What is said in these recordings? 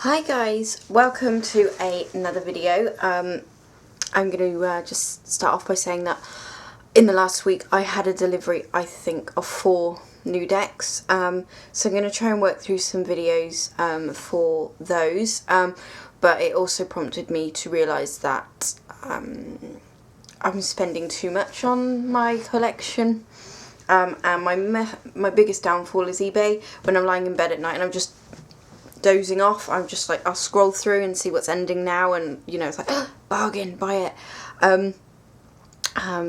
Hi guys, welcome to another video. I'm going to just start off by saying that in the last week I had a delivery, I think, of 4 new decks. So I'm going to try and work through some videos for those, but it also prompted me to realise that I'm spending too much on my collection. And my biggest downfall is eBay. When I'm lying in bed at night and I'm just dozing off, I'm just like, I'll scroll through and see what's ending now, and you know, it's like, oh, bargain, buy it.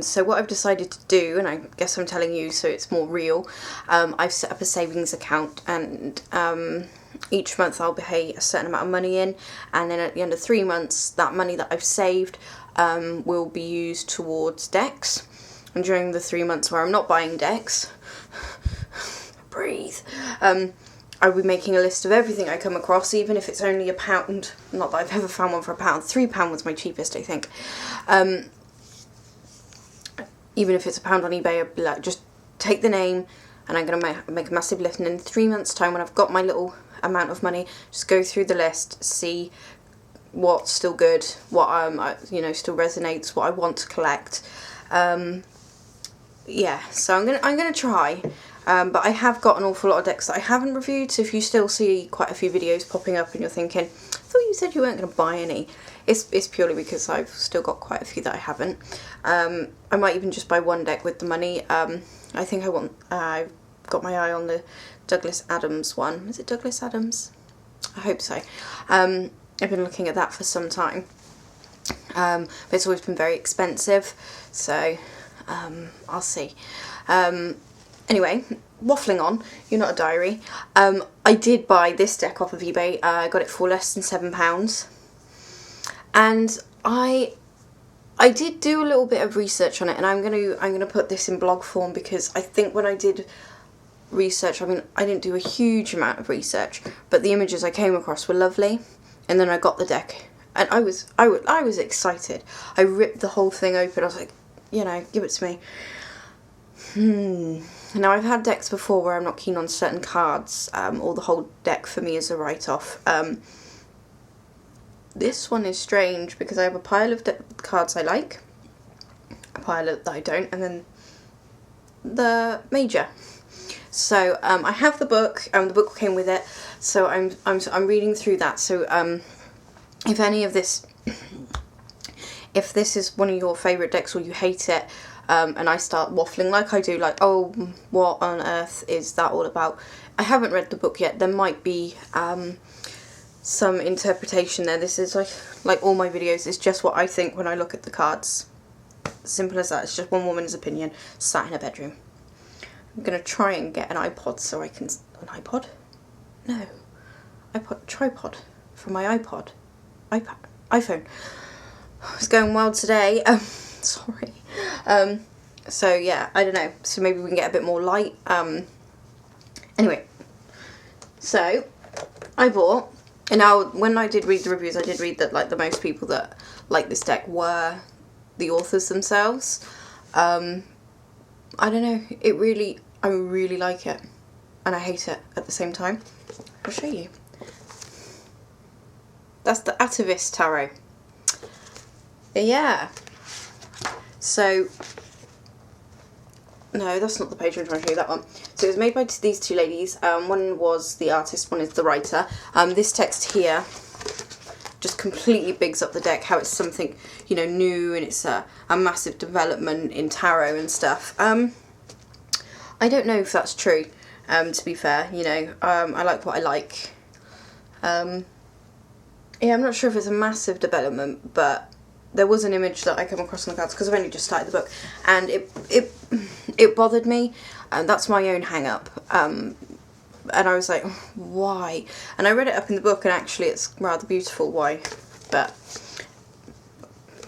So what I've decided to do, and I guess I'm telling you so it's more real, I've set up a savings account, and each month I'll pay a certain amount of money in, and then at the end of 3 months that money that I've saved will be used towards decks. And during the 3 months where I'm not buying decks, breathe, I'll be making a list of everything I come across, even if it's only £1. Not that I've ever found one for £1. £3 was my cheapest, I think. Even if it's £1 on eBay, I'd be like, just take the name, and I'm going to make a massive list, and in 3 months' time, when I've got my little amount of money, just go through the list, see what's still good, what still resonates, what I want to collect. Yeah, so I'm gonna try. But I have got an awful lot of decks that I haven't reviewed, so if you still see quite a few videos popping up and you're thinking, I thought you said you weren't going to buy any, it's purely because I've still got quite a few that I haven't. I might even just buy one deck with the money. I think I've got my eye on the Douglas Adams one. Is it Douglas Adams? I hope so. I've been looking at that for some time. But it's always been very expensive, so I'll see. Anyway, waffling on, you're not a diary. I did buy this deck off of eBay. I got it for less than £7. And I did do a little bit of research on it, and I'm gonna put this in blog form, because I think when I did research, I mean, I didn't do a huge amount of research, but the images I came across were lovely. And then I got the deck, and I was excited. I ripped the whole thing open. I was like, give it to me. Now, I've had decks before where I'm not keen on certain cards, or the whole deck for me is a write-off. This one is strange because I have a pile of cards I like, a pile that I don't, and then the major. So I have the book. The book came with it, so I'm reading through that. So if any of this, if this is one of your favourite decks or you hate it, and I start waffling like I do, like, oh, what on earth is that all about? I haven't read the book yet. There might be some interpretation there. This is like all my videos. It's just what I think when I look at the cards. Simple as that. It's just one woman's opinion sat in a bedroom. I'm going to try and get an iPod so I can... An iPod? No. Tripod for my iPod. iPhone. It's going wild today. Sorry. So yeah, I don't know. So maybe we can get a bit more light. Anyway. So, I bought... And now, when I did read the reviews, I did read that, like, the most people that like this deck were the authors themselves. I don't know. I really like it. And I hate it at the same time. I'll show you. That's the Atavist tarot. Yeah. So, no, that's not the page I'm trying to show you, that one. So it was made by these two ladies. One was the artist, one is the writer. This text here just completely bigs up the deck, how it's something, new, and it's a massive development in tarot and stuff. I don't know if that's true, to be fair, I like what I like. Yeah, I'm not sure if it's a massive development, but there was an image that I came across on the cards, because I've only just started the book, and it bothered me, and that's my own hang-up. And I was like, why? And I read it up in the book, and actually it's rather beautiful why. But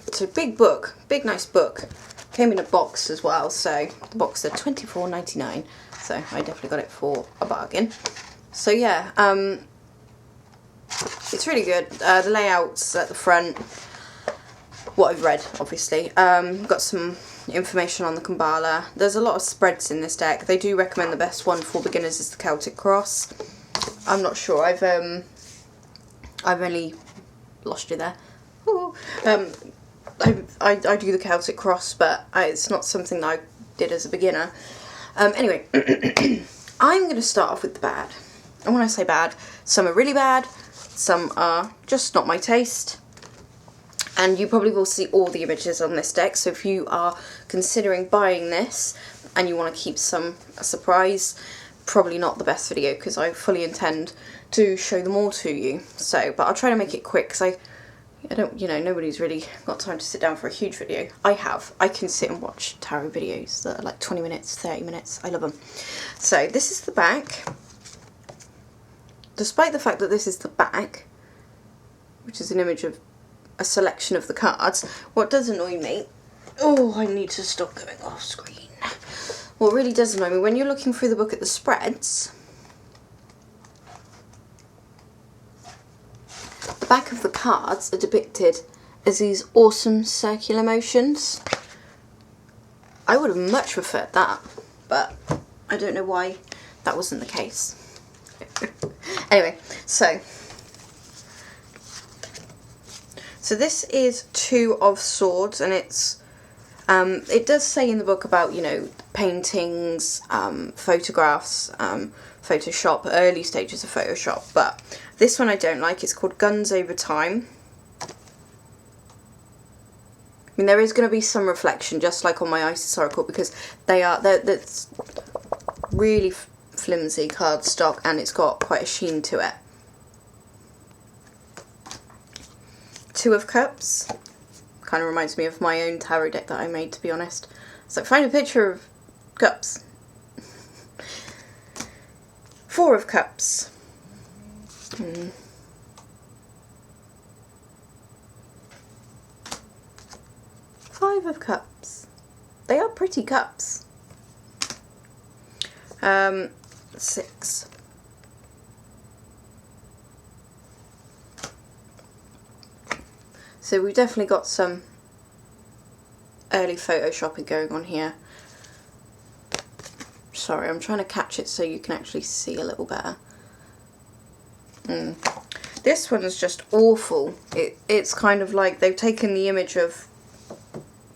it's a big book, big nice book. Came in a box as well, so the box is £24.99, so I definitely got it for a bargain. So yeah, it's really good. The layouts at the front, what I've read, obviously. Got some information on the Kumbala. There's a lot of spreads in this deck. They do recommend the best one for beginners is the Celtic Cross. I'm not sure. I've I've only lost you there. Ooh. I do the Celtic cross, but it's not something that I did as a beginner. Anyway, I'm going to start off with the bad. And when I say bad, some are really bad, some are just not my taste. And you probably will see all the images on this deck, so if you are considering buying this and you want to keep some a surprise, probably not the best video, because I fully intend to show them all to you. So, but I'll try to make it quick, because I don't, you know, nobody's really got time to sit down for a huge video. I can sit and watch tarot videos that are like 20 minutes, 30 minutes. I love them. So this is the back. Despite the fact that this is the back, which is an image of a selection of the cards, what does annoy me, oh, I need to stop going off screen. What really does annoy me, when you're looking through the book at the spreads, the back of the cards are depicted as these awesome circular motions. I would have much preferred that, but I don't know why that wasn't the case. Anyway, so this is Two of Swords, and it's it does say in the book about, you know, paintings, photographs, Photoshop, early stages of Photoshop, but this one I don't like. It's called Guns Over Time. I mean, there is going to be some reflection, just like on my Isis Oracle, because that's really flimsy cardstock, and it's got quite a sheen to it. Two of Cups. Kind of reminds me of my own tarot deck that I made, to be honest. So find a picture of cups. Four of Cups. Five of Cups. They are pretty cups. Six. So we've definitely got some early photoshopping going on here. Sorry, I'm trying to catch it so you can actually see a little better. This one is just awful. It's kind of like they've taken the image of,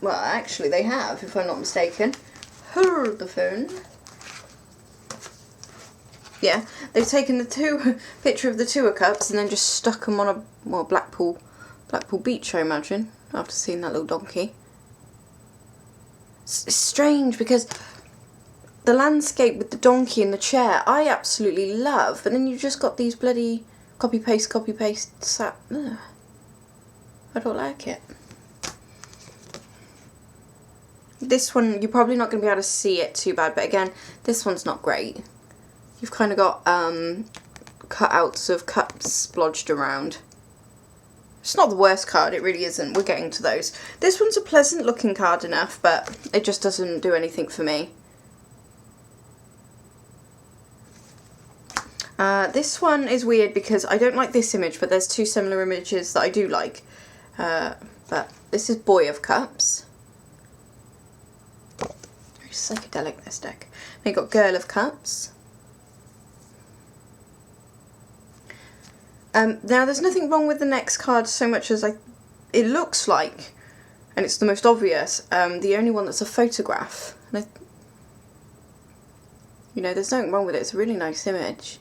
well, actually they have, if I'm not mistaken. Hold the phone. Yeah, they've taken the picture of the Two of Cups and then just stuck them on a, well, Blackpool Beach, I imagine, after seeing that little donkey. It's strange, because the landscape with the donkey and the chair, I absolutely love, but then you've just got these bloody copy-paste, sat. Ugh. I don't like it. This one, you're probably not going to be able to see it too bad, but again, this one's not great. You've kind of got cutouts of cups splodged around. It's not the worst card, it really isn't. We're getting to those. This one's a pleasant looking card enough, but it just doesn't do anything for me. This one is weird because I don't like this image, but there's two similar images that I do like. But this is Boy of Cups. Very psychedelic, this deck. Then you've got Girl of Cups. Now there's nothing wrong with the next card so much as it looks like, and it's the most obvious, the only one that's a photograph. And you know, there's nothing wrong with it, it's a really nice image.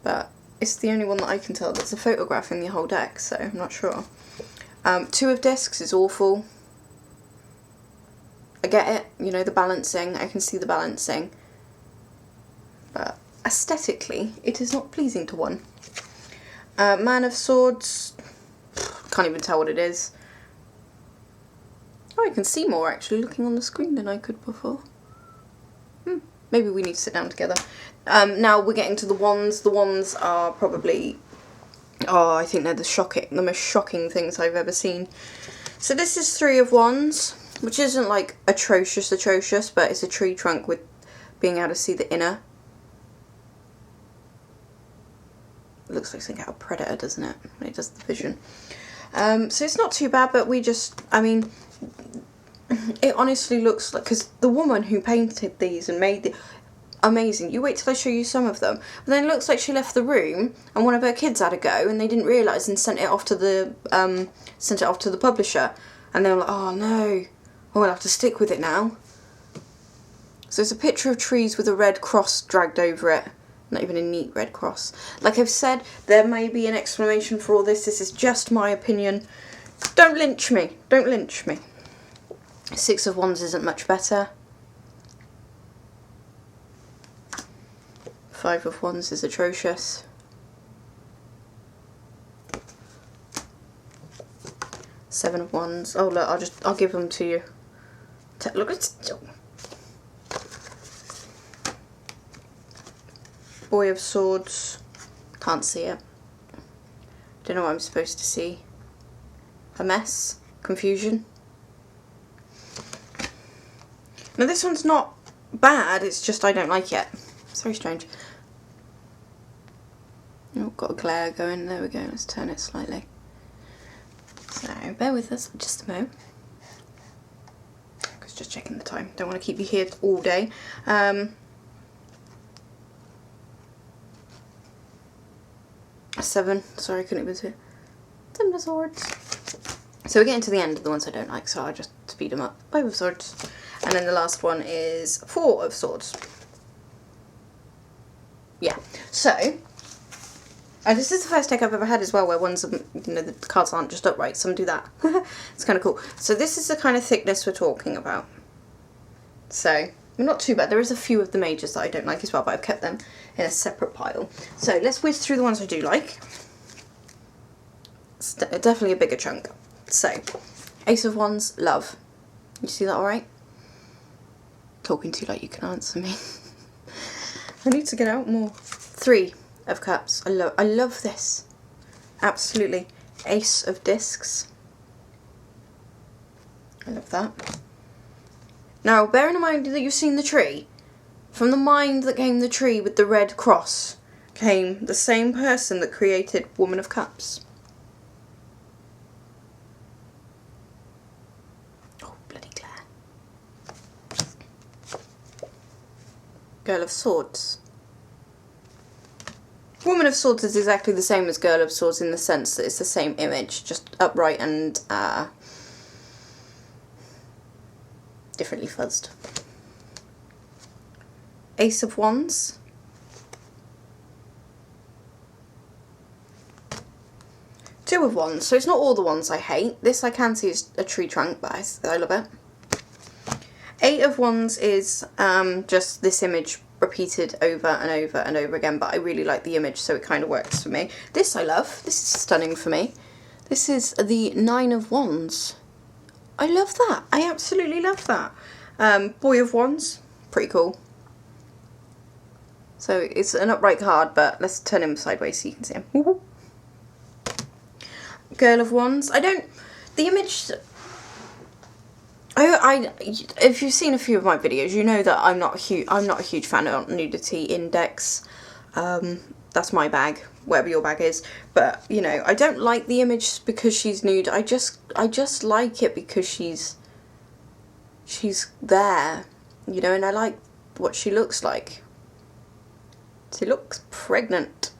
But it's the only one that I can tell that's a photograph in the whole deck, so I'm not sure. Two of Discs is awful. I get it, you know, the balancing, I can see the balancing. But aesthetically, it is not pleasing to one. Man of Swords, can't even tell what it is. Oh, I can see more actually looking on the screen than I could before. Maybe we need to sit down together. Now we're getting to the wands. The wands are probably, oh, I think they're the most shocking things I've ever seen. So this is Three of Wands, which isn't like atrocious, but it's a tree trunk with being able to see the inner. It looks like something out of Predator, doesn't it? When it does the vision. So it's not too bad, but I mean, it honestly looks like, because the woman who painted these and made amazing. You wait till I show you some of them. But then it looks like she left the room and one of her kids had a go and they didn't realise and sent it off to the publisher. And they were like, oh no, oh, we'll have to stick with it now. So it's a picture of trees with a red cross dragged over it. Not even a neat red cross. Like I've said, there may be an explanation for all this. This is just my opinion. Don't lynch me. Don't lynch me. 6 of Wands isn't much better. 5 of Wands is atrocious. 7 of Wands. Oh look, I'll give them to you. Look at Boy of Swords. Can't see it. Don't know what I'm supposed to see. A mess. Confusion. Now this one's not bad, it's just I don't like it. It's very strange. Oh, got a glare going. There we go. Let's turn it slightly. So bear with us for just a moment. I was just checking the time. Don't want to keep you here all day. 7. Sorry, I couldn't even see it. 7 of Swords. So we're getting to the end of the ones I don't like, so I'll just speed them up. 5 of Swords. And then the last one is 4 of Swords. Yeah. So, this is the first deck I've ever had as well, where one's, the cards aren't just upright. Some do that. It's kind of cool. So this is the kind of thickness we're talking about. So, not too bad. There is a few of the majors that I don't like as well, but I've kept them in a separate pile. So let's whiz through the ones I do like. It's definitely a bigger chunk. So, Ace of Wands, love. You see that alright? Talking to you like you can answer me. I need to get out more. 3 of Cups. I love this. Absolutely. Ace of Discs. I love that. Now, bearing in mind that you've seen the tree, from the mind that came the tree with the red cross came the same person that created Woman of Cups. Oh, bloody glare. Girl of Swords. Woman of Swords is exactly the same as Girl of Swords in the sense that it's the same image, just upright and differently fuzzed. Ace of Wands. Two of Wands. So it's not all the ones I hate. This I can see is a tree trunk, but I love it. 8 of Wands is just this image repeated over and over and over again, but I really like the image, so it kind of works for me. This I love. This is stunning for me. This is the 9 of Wands. I love that. I absolutely love that. Boy of Wands. Pretty cool. So it's an upright card, but let's turn him sideways so you can see him. Woo-hoo. Girl of Wands. The image... if you've seen a few of my videos, you know that I'm not a huge fan of nudity in decks. That's my bag, whatever your bag is. But you know, I don't like the image because she's nude. I just like it because she's there, you know, and I like what she looks like. She looks pregnant.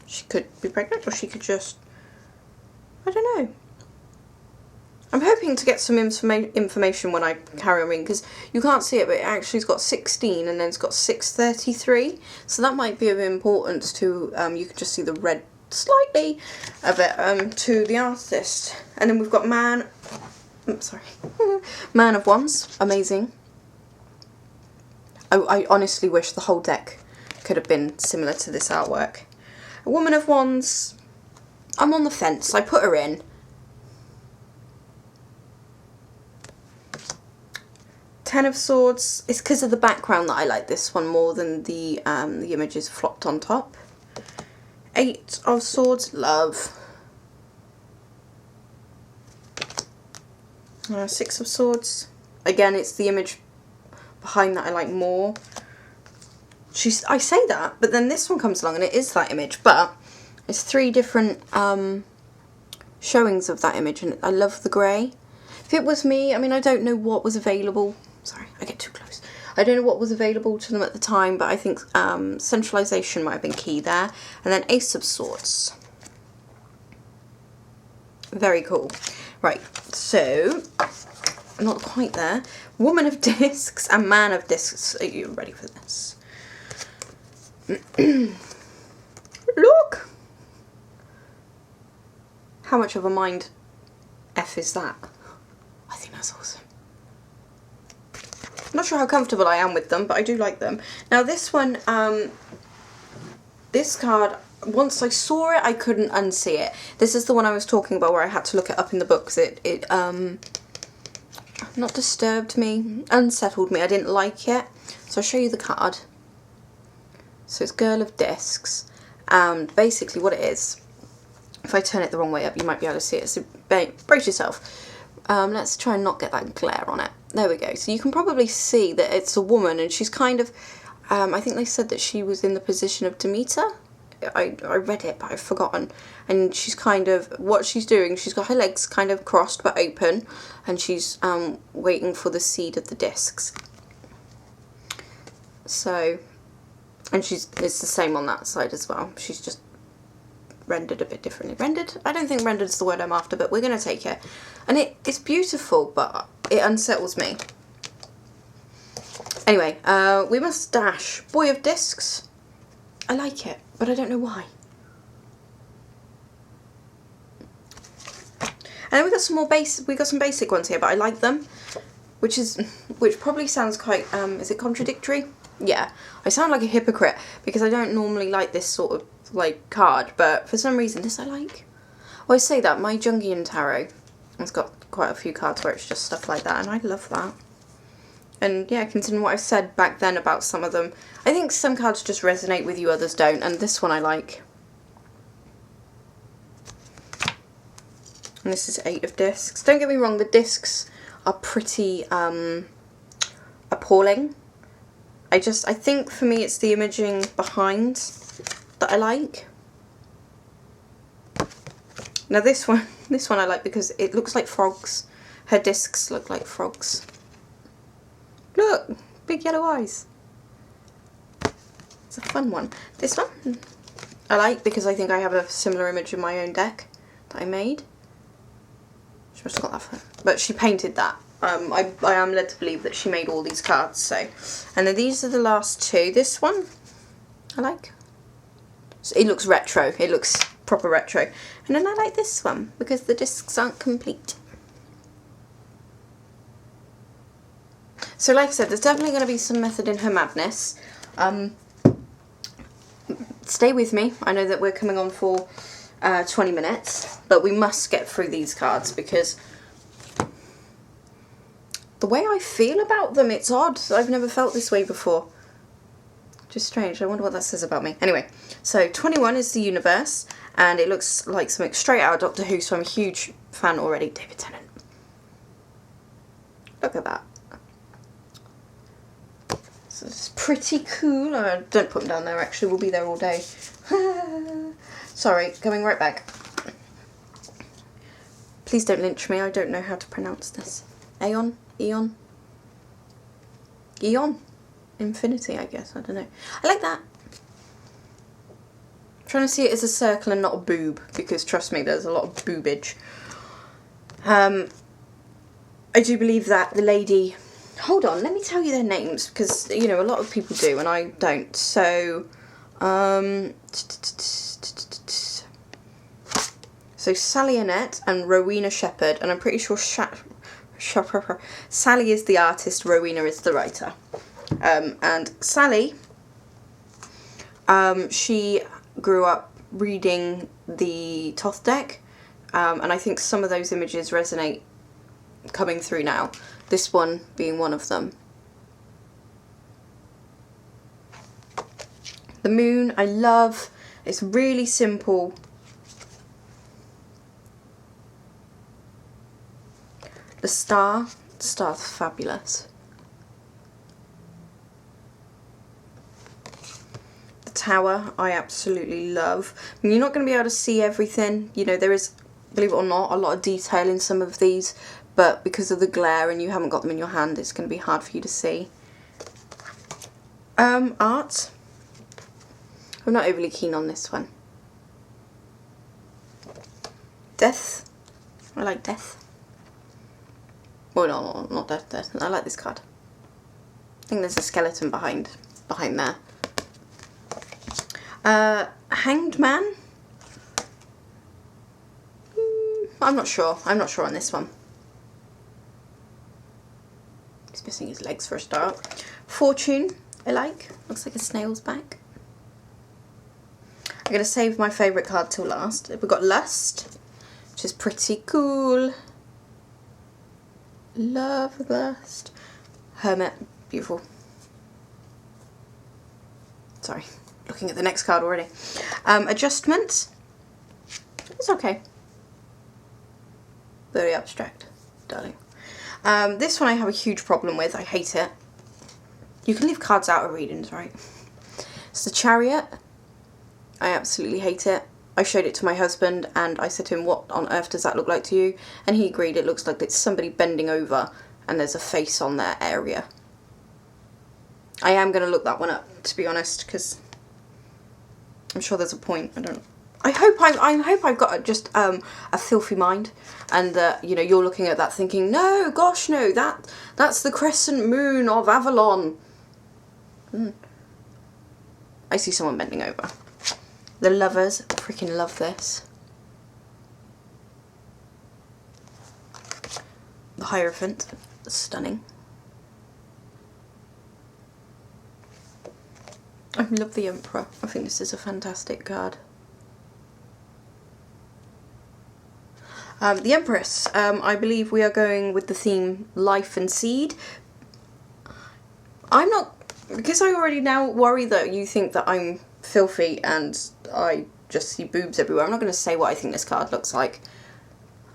She could be pregnant, or she could just, I don't know. I'm hoping to get some information when I carry on reading, because you can't see it, but it actually's got 16 and then it's got 633. So that might be of importance to, you can just see the red slightly of it, to the artist. And then we've got Man of Wands. Amazing. I honestly wish the whole deck could have been similar to this artwork. A Woman of Wands, I'm on the fence. I put her in. Ten of Swords, it's because of the background that I like this one more than the images flopped on top. 8 of Swords, love. 6 of Swords, again it's the image behind that I like more. I say that, but then this one comes along and it is that image, but it's 3 different showings of that image, and I love the grey. If it was me, I mean, I don't know what was available. Sorry, I get too close. I don't know what was available to them at the time, but I think centralisation might have been key there. And then Ace of Swords. Very cool. Right, so, not quite there. Woman of Discs and Man of Discs. Are you ready for this? Look! How much of a mind F is that? I think that's awesome. I'm not sure how comfortable I am with them, but I do like them. Now this one, this card, once I saw it, I couldn't unsee it. This is the one I was talking about where I had to look it up in the book because it not disturbed me, unsettled me. I didn't like it. So I'll show you the card. So it's Girl of Discs, and basically what it is, if I turn it the wrong way up, you might be able to see it, so brace yourself. Let's try and not get that glare on it. There we go. So you can probably see that it's a woman, and she's kind of, I think they said that she was in the position of Demeter. I read it, but I've forgotten. And she's kind of, what she's doing, she's got her legs kind of crossed but open, and she's waiting for the seed of the discs. So, and it's the same on that side as well. She's just rendered a bit differently. Rendered? I don't think rendered is the word I'm after, but we're going to take it. And it's beautiful, but it unsettles me. Anyway, we must dash. Boy of Discs. I like it, but I don't know why. And then we got some more basic ones here, but I like them, which probably sounds quite is it contradictory? Yeah, I sound like a hypocrite because I don't normally like this sort of like card, but for some reason this I like. Well, I say that my Jungian tarot has got quite a few cards where it's just stuff like that, and I love that. And yeah, considering what I said back then about some of them, I think some cards just resonate with you, others don't, and this one I like. And this is 8 of Discs. Don't get me wrong, the discs are pretty appalling. I think for me it's the imaging behind that I like. Now this one I like because it looks like frogs. Her discs look like frogs. Look, big yellow eyes. It's a fun one. This one I like because I think I have a similar image in my own deck that I made. She must have got that for her. But she painted that. I am led to believe that she made all these cards. So, and then these are the last two. This one I like. So it looks retro. It looks proper retro. And then I like this one because the discs aren't complete. So like I said, there's definitely going to be some method in her madness. Stay with me. I know that we're coming on for 20 minutes, but we must get through these cards because the way I feel about them, it's odd. I've never felt this way before. Just strange. I wonder what that says about me. Anyway, so 21 is the universe, and it looks like something straight out of Doctor Who, so I'm a huge fan already. David Tennant. Look at that. So it's pretty cool. Don't put them down there, actually. We'll be there all day. Sorry, coming right back. Please don't lynch me. I don't know how to pronounce this. Aeon? Eon? Eon? Infinity, I guess. I don't know. I like that. I'm trying to see it as a circle and not a boob, because trust me, there's a lot of boobage. I do believe that the lady... Hold on, let me tell you their names, because, you know, a lot of people do, and I don't. So, so Sally Annette and Rowena Shepherd, and I'm pretty sure Sally is the artist, Rowena is the writer. And Sally, she grew up reading the Thoth deck, and I think some of those images resonate coming through now. This one being one of them. The moon, I love. It's really simple. The star's fabulous. The tower, I absolutely love. I mean, you're not going to be able to see everything. You know, there is, believe it or not, a lot of detail in some of these, but because of the glare and you haven't got them in your hand, it's going to be hard for you to see. Art. I'm not overly keen on this one. Death. I like death. Well, no, not death. I like this card. I think there's a skeleton behind there. Hanged Man. I'm not sure. I'm not sure on this one. He's missing his legs for a start. Fortune, I like. Looks like a snail's back. I'm going to save my favourite card till last. We've got Lust, which is pretty cool. Love Lust. Hermit, beautiful. Sorry, looking at the next card already. Adjustment. It's okay. Very abstract, darling. This one I have a huge problem with. I hate it. You can leave cards out of readings, right? It's the Chariot. I absolutely hate it. I showed it to my husband and I said to him, what on earth does that look like to you? And he agreed it looks like it's somebody bending over and there's a face on their area. I am going to look that one up, to be honest, because I'm sure there's a point. I hope I've got just a filthy mind, and that you're looking at that thinking, no, gosh, no, that's the crescent moon of Avalon. I see someone bending over. The Lovers, freaking love this. The Hierophant, stunning. I love the Emperor. I think this is a fantastic card. The Empress. I believe we are going with the theme Life and Seed. I'm not, because I already now worry that you think that I'm filthy and I just see boobs everywhere. I'm not going to say what I think this card looks like.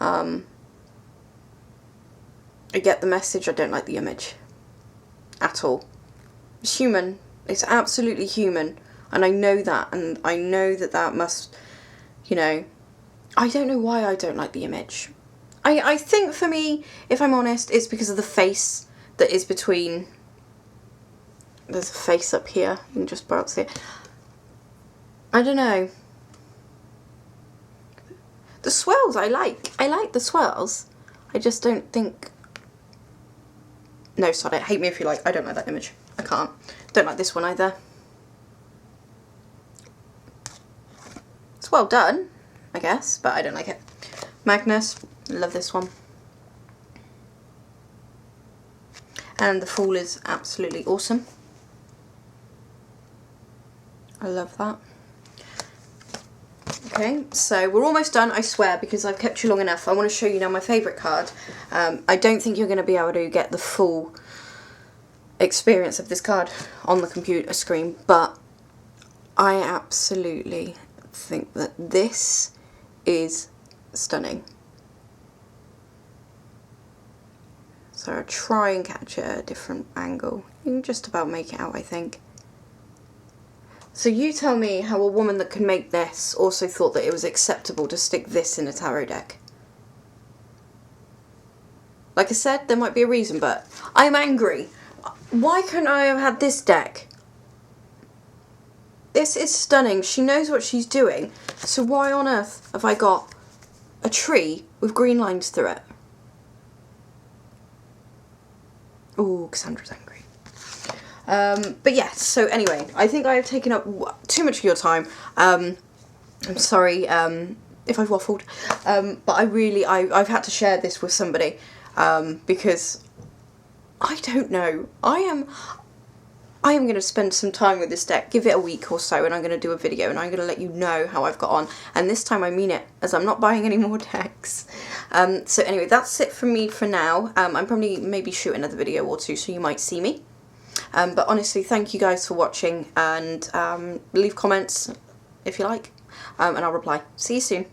I get the message. I don't like the image at all. It's human. It's absolutely human, and I know that, and I know that must, I don't know why I don't like the image. I think for me, if I'm honest, it's because of the face that is between. There's a face up here. You can just about see it. I don't know. The swirls I like. I like the swirls. I just don't think. No, sod it. Hate me if you like. I don't like that image. I can't. Don't like this one either. It's well done, I guess, but I don't like it. Magnus, love this one. And the Fool is absolutely awesome. I love that. Okay, so we're almost done, I swear, because I've kept you long enough. I want to show you now my favourite card. I don't think you're going to be able to get the full experience of this card on the computer screen, but I absolutely think that this is stunning. So I'll try and catch it at a different angle. You can just about make it out, I think. So you tell me how a woman that can make this also thought that it was acceptable to stick this in a tarot deck. Like I said, there might be a reason, but I'm angry. Why couldn't I have had this deck? This is stunning. She knows what she's doing. So why on earth have I got a tree with green lines through it? Ooh, Cassandra's angry. But yes, so anyway, I think I have taken up too much of your time. I'm sorry if I've waffled. But I've had to share this with somebody because I don't know. I am going to spend some time with this deck, give it a week or so, and I'm going to do a video and I'm going to let you know how I've got on. And this time I mean it, as I'm not buying any more decks. So anyway, that's it from me for now. I'm probably maybe shoot another video or two, so you might see me. But honestly, thank you guys for watching, and leave comments if you like, and I'll reply. See you soon.